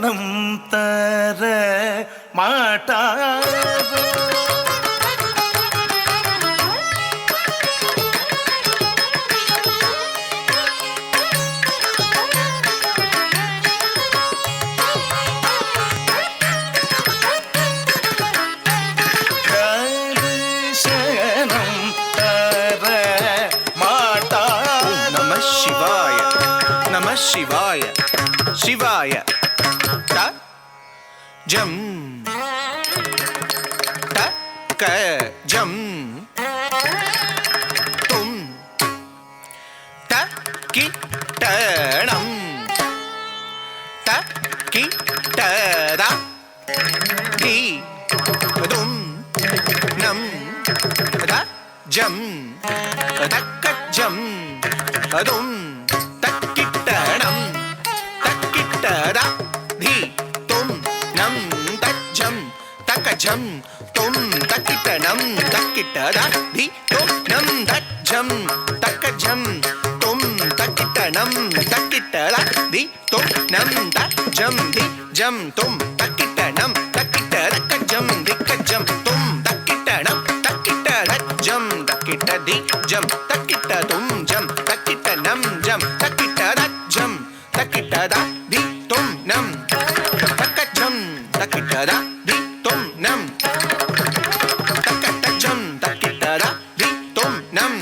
சனம் தர மாட்டாரோ शिवाय शिवाय ट जम ट क जम तुम ट कि टणम ट कि टदा धी दुम नम द जम तक जम दुम जम तुम तकिट नम तकिट दा धी तुम नम धम तक जम तुम तकिट नम तकिट दा धी तुम नम जम धी जम तुम तकिट नम तकिट रक जम धिक जम तुम तकिट नम तकिट रक जम तकिट धी जम तकिट तुम जम तकिट नम जम तकिट रक जम तकिट दा धी तुम नम तक जम तकिट दा धी तुम नम तक जम तकिट दा धी तुम नम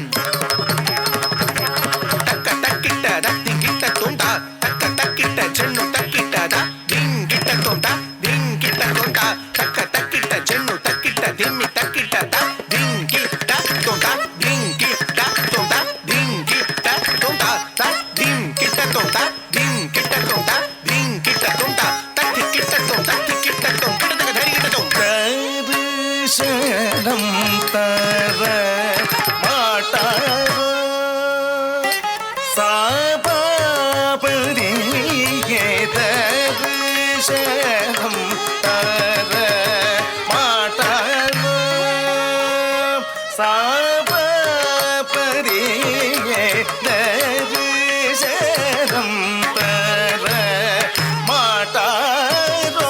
तक तकिट दा धी किट तुम दा तक तकिट जन्नु तकिट दा धिं किट तुम दा धिं किट तुम दा तक तकिट जन्नु तकिट धिमि तकिट दा धिं किट तुम दा धिं किट तुम दा धिं किट तुम दा धिं किट तुम दा धिं किट तुम दा धिं किट तुम दा तक किट तुम दा किट तुम சனம் தர மாட்டாரோ சாபாபதியே தரிசனம் தர மாட்டாரோ சாபாபதியே தரிசனம் தர மாட்டாரோ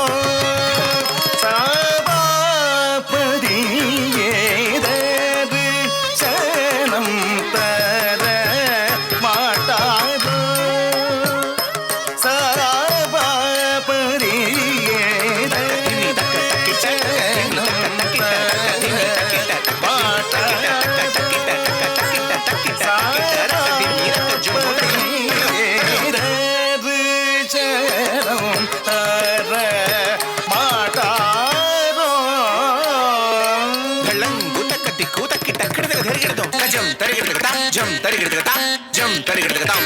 जम तरिगिड़ता जम तरिगिड़ता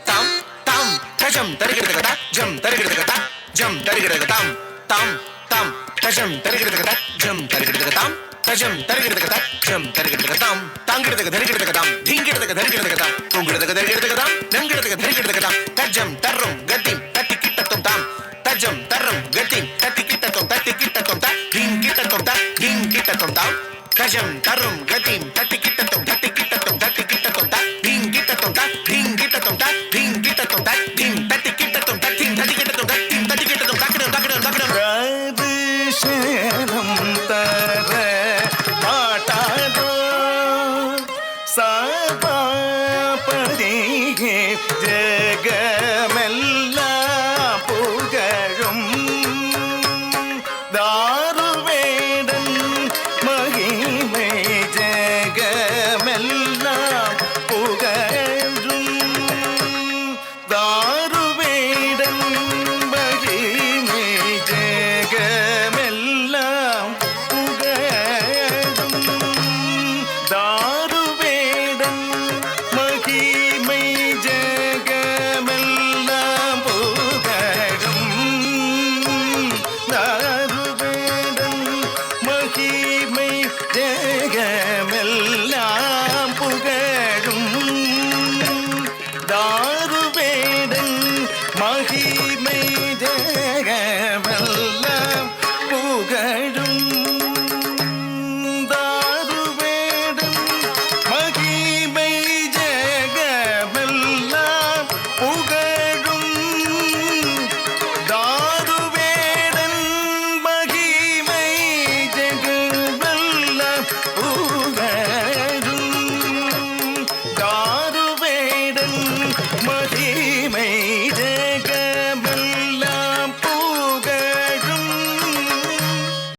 ताम ताम तजम तरिगिड़ता जम तरिगिड़ता जम तरिगिड़ता ताम ताम तजम तरिगिड़ता जम तरिगिड़ता तजम तरिगिड़ता जम तरिगिड़ता ताम तांगिड़ता धरिगिड़ता धींगिड़ता धरिगिड़ता तुंगिड़ता धरिगिड़ता नंगिड़ता धरिगिड़ता तजम तरम गतिम तटिकिट्टतुम ताम तजम तरम गतिम तटिकिट्टतुम तटिकिट्टतुम ता धींगिट्टतुम ता धींगिट्टतुम ताम तजम तरम गतिम तटिकिट्टतुम तटिकिट्टतुम तटिकिट्टतुम ता धींगिट्टतुम ता धींगिट्टतुम ता धींगिट्टतुम ता धीं तटिकिट्टतुम ता धीं तटिकिट्टतुम ता धीं तटिकिट्टतुम तकड़म तकड़म तकड़म தரிசனம் தர மாட்டாரோ சாபாபதியே ஜெகமெல்லாம் புகழும் தாருவேடன் மகிமை ஜெகமெல்லாம் புகழும் தாருவேடன் மகிமை ஜெகமெல்லாம் புகழும் தாருவேடன் மகிமை ஜெகமெல்லாம் புகழும் தாருவேடன் மகிமை ஜெகமெல்லாம்